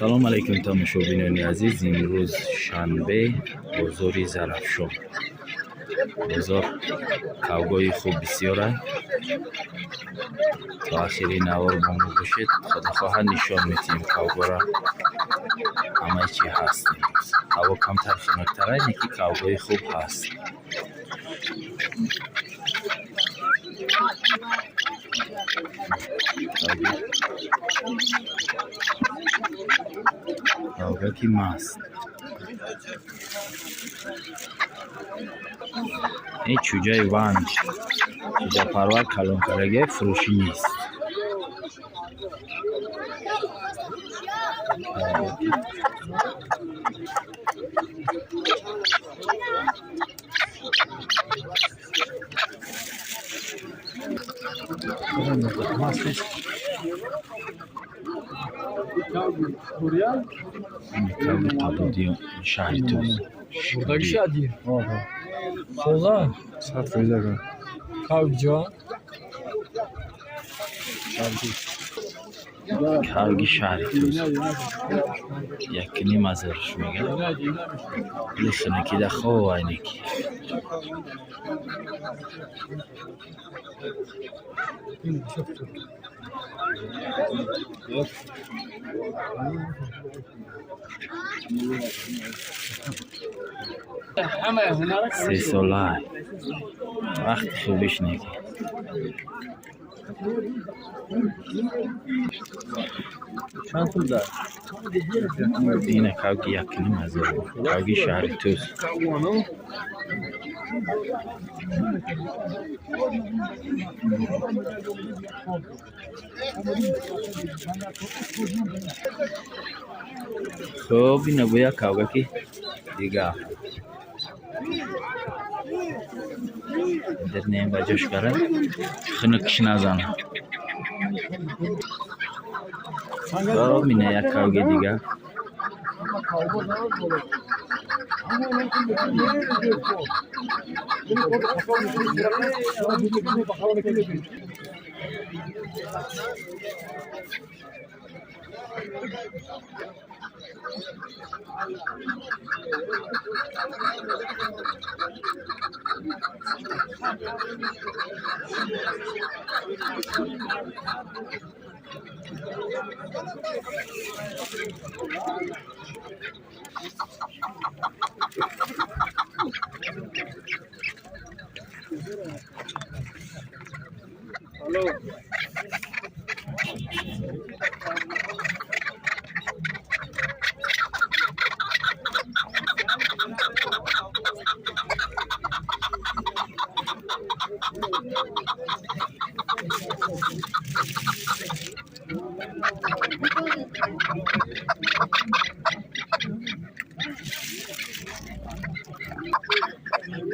سلام علیکم تماشاگران عزیز. امروز شنبه بازار ظرفشان. بازار کاوگای خوب بسیار است. تا آخری نوار با ما باشید. خداخواه نشان میتیم کاوگا را همه چی هست. هوا کمتر خنک‌تر است، که کاوگای خوب هست. کاوگا کی ماست. این چوجای وانج، چوجا پرور کلانکارگی فروشی نیست. کاوگا تابودی شهری توز. Buradaki şey değil. Solda. Sat koyacak. Kavga. کاوگی شهری توز. یکنی مزارش میگه. لیخنکی ده خواه اینکی. سی سالای وقت خوبش نگی. چند پول دار؟ اینه کاوگی یکنی مزار. کاوگی شهری توز. خب اینه باید کاوگا کی دیگه در نیم بجاش کرد خنکش نزنه. خب اینه یک کاوگی دیگه.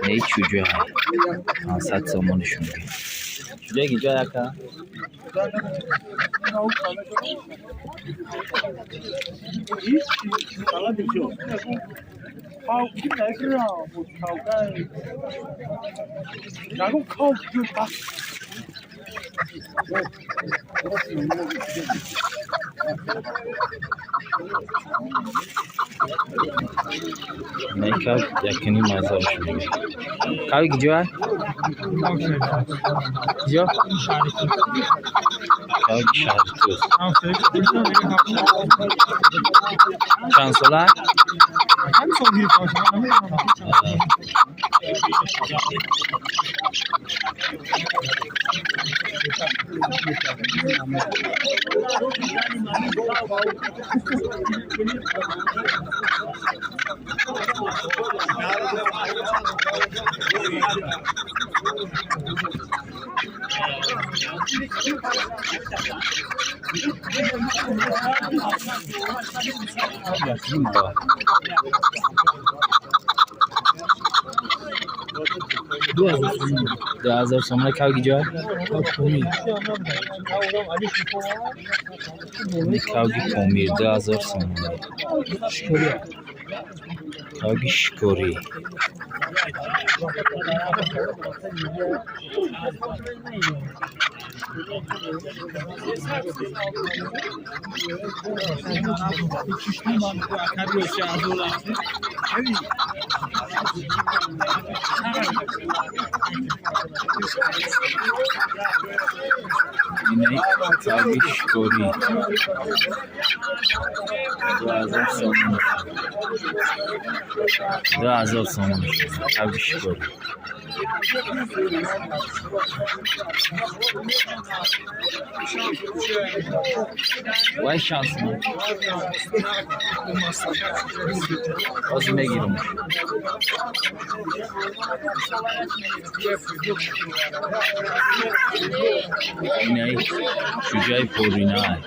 ای چوجه های 500 سامانشون بید. چوجه گی جای اکا نیکاو یکنی مزارش میگه. کاوی کی جوه؟ جو؟ کاوی شهری توز. چند ساله؟ دو هزار سومه کاوگی جای؟ کاوگی کومیر 2000 سومه. Tavuk şikori. İnek tavuk şikori. 2000 so'm. 2000 so'm tavuk şikori. Vay şansım. Özüme girmiş. İnek şucay porina.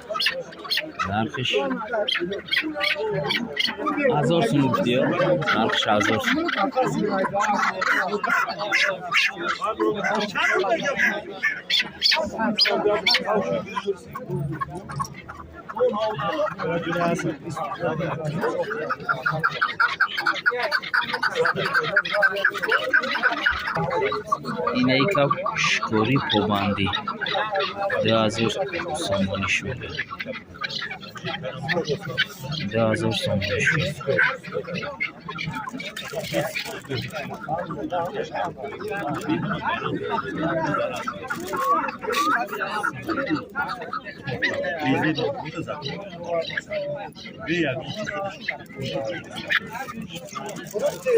Narxış 1000 so'm diyor. Narxış 1000 so'm. İneği şikori pobandi 2000 so'm şude. 2000 so'm şude.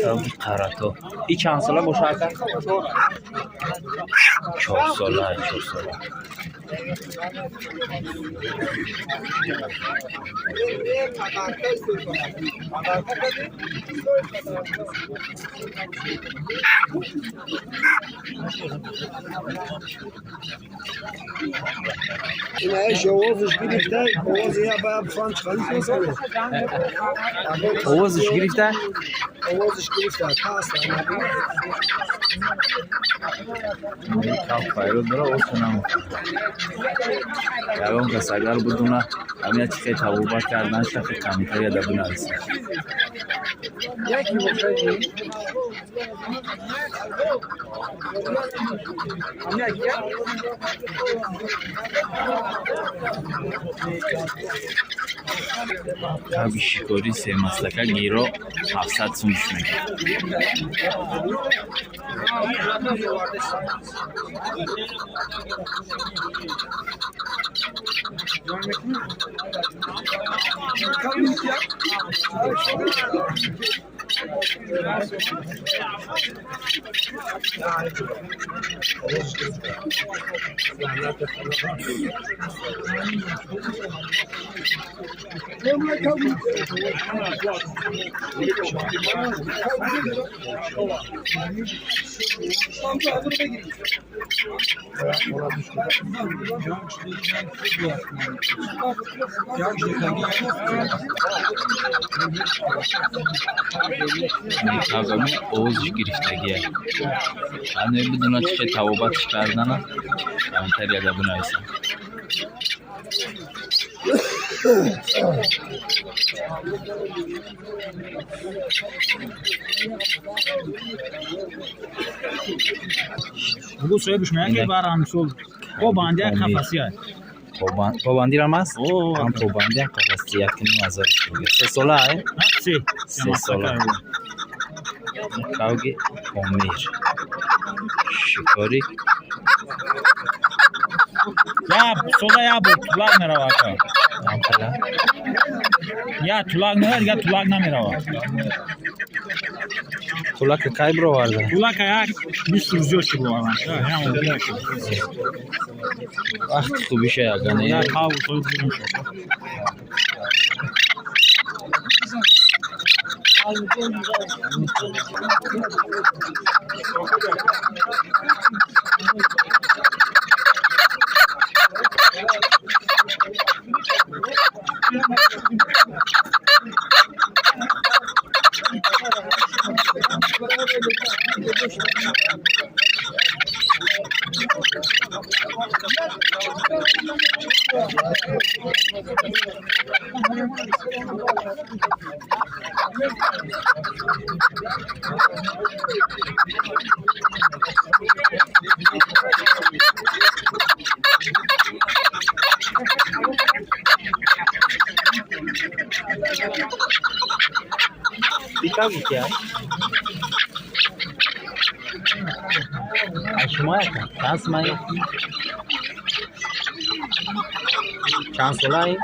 Tavuk qarato. İç ansala boşarken. Çok sola. این جوازش گرفته آوازی باید فان خلیف مثلا Ovozش گرفته؟ آوازش گرفته پاس Tam faydalı olsun. Yaron ka sagar buduna amya chike tabuba kardan shaqi kamita ya dabuna isi. یکی باشه Tabii şikori sevmaslaka giro 700 so'm tushmagan. Kavgami Oğuz giriştegiye. Hani بدون چه توابت کردن کمتر یا دبون ایسا. Bu suya düşmeyen ki var hamsi oldu. O bandiye kafasıya. Pobandi هم هست؟ هم pobandi هم قفصی کنیم 1000 روپیه. 3 ساله ه؟ سه ساله. کاوگی امیر شکاری Ya sola ya bu tulak nere var ka? همپلا Ya tulak ne var ya tulak ne mera var? کلا که کای برو وارده Tulak ya bir sürü zor şu bu var. Ya o bir şey. وقت خوبی شه یگانه Ya kav soy durmuş. पिका की क्या है आशमाया का चांस माया चांस होला है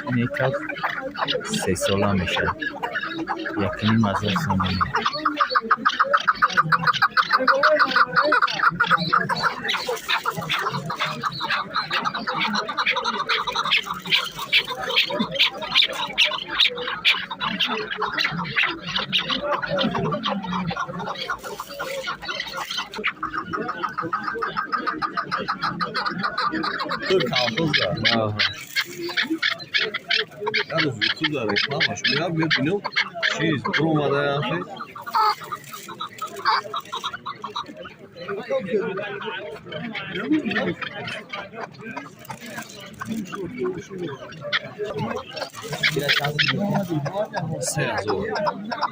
این یک کف 3 ساله میشه یکنی مزار سامانی Türk hafız da. آها Yani YouTube da reklam var. Şimdi ya bir biliyorum. Roma'da ya şey.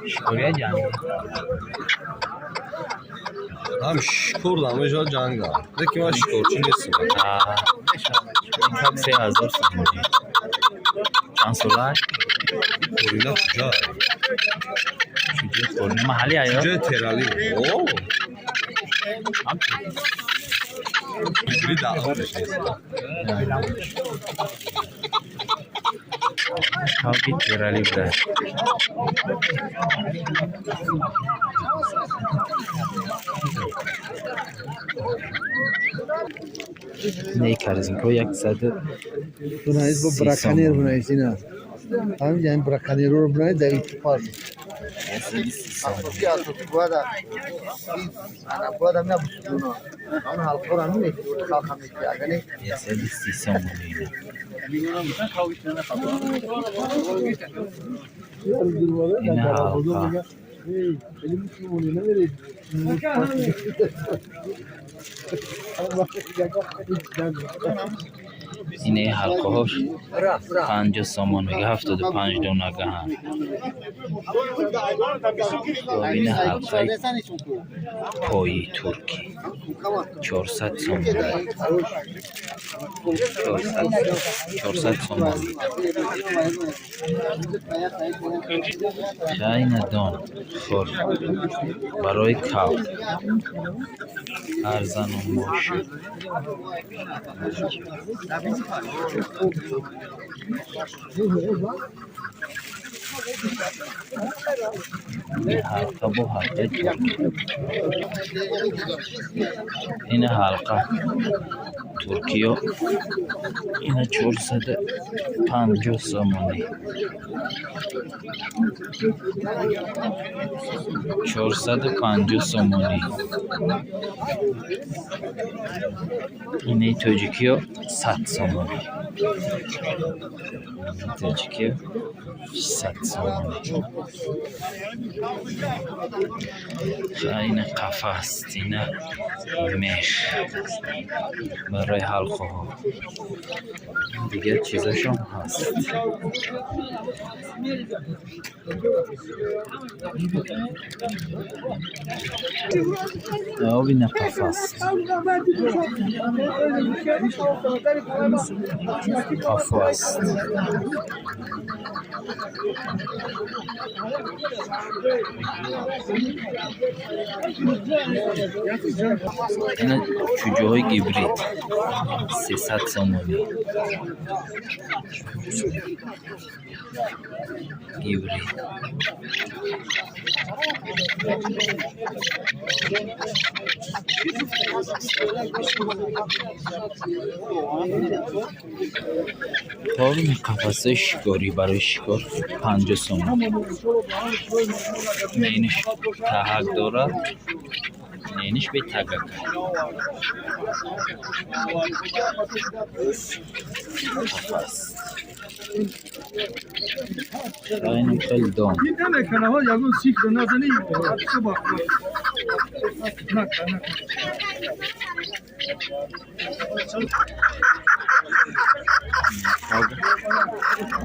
شکریه جنگی Tam şikordan ve canga. De ki var şikorçu nesin? این کف 3000 سامانی چند ساله Koruyla kucağı. چجور خورنه محلی آیا Kucağı terali. Oo. Biri daha bir şey. کافی تیرالی بوده نه کرزینکو 100 Bunayız bu bırakanır bunayız yine. Tamam yani bırakanır olur bunayız da ittifak. Ya tutup bu da bu adam ne bunu? Onu halka oranı mı ediyor? Kalkan ediyor. Yani 130 سامانیه این حلقه این حلقه هاش 50 سامان میگه 75 دونگه هم این حلقه پایی ترکی 400 سامان 400 سامان شاین دان خور برای کاف ارزان و موشد این حلقه با حلقه این حلقه ترکیه این 450 سامانی 450 سامانی این تاجیکیه 100 سامانی تاجیکیه 100 سامانی این قفص این مش برای حلقه ها دیگه چیزاش هم هست این قفص قفص اینا چوجوهای گیبرید 300 سامانی گیبرید این قفسه شکاری برای شکار 50 سامان اینش تحق داره اینش به تگک قفس این خیلی دام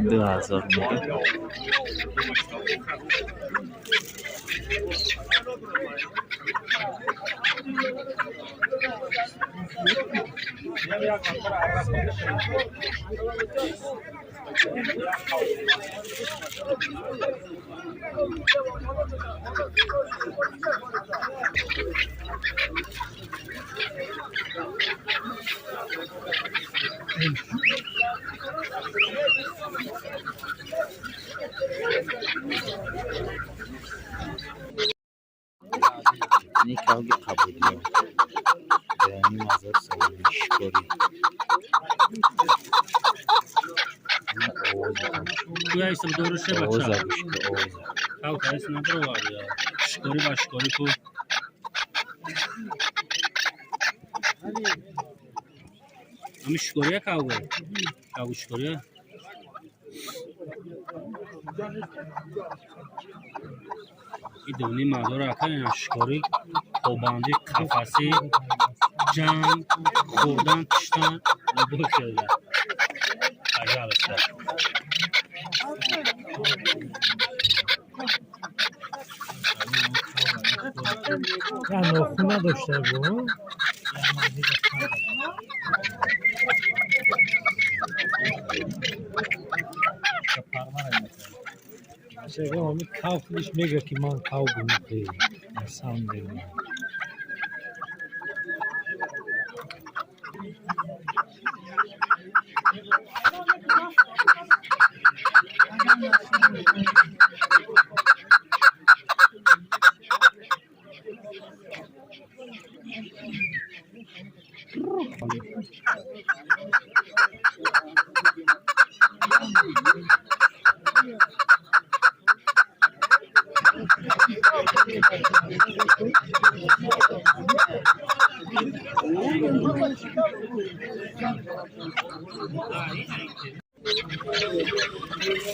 $2000 میگه. این کاغی قبولی ها بیانی مزار سوانی شکاری توی ایسم دورشه آوازه بچه بشکه آوازه کاو که ایسم نداره واری ها شکاری با شکاری کو همی شکاریه کاو کاو شکاریه این دونی مدار اکل این شکاری خوباندی قفصی جنگ خوردن کشتن نبود کرده عجب است یا ناخون نداشته بود شاید همی کاو خودش میگه که من کاو بمیده انسان دیگه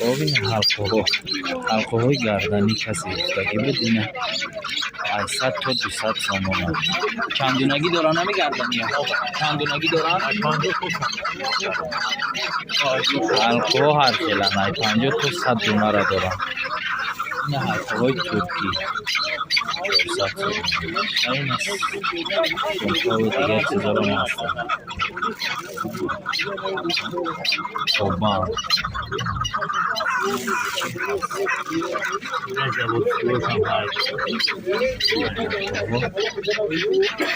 خب این حلقه های گردنی کسی افتاگی بدینه 800 تا 200 سامانه چندونگی دارن همی گردنی ها چندونگی دارن حلقه ها هر خیلن 50 تا 100 دونه را دارن این حلقه های ترکی 400 سامانه این است کنتا و دیگر چیزا رو هستن خوبان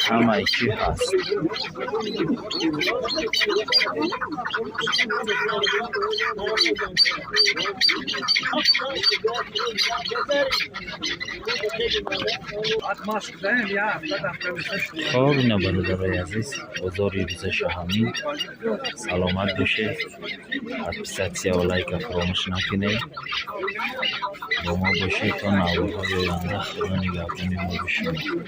همه ایچی هست خب اینا برادرای عزیز بازاری روز شهامین سلامت باشه حتما و لایک فراموش نکنید با ما باشید تا نوارهای آینده خدا نگهدار ما باشید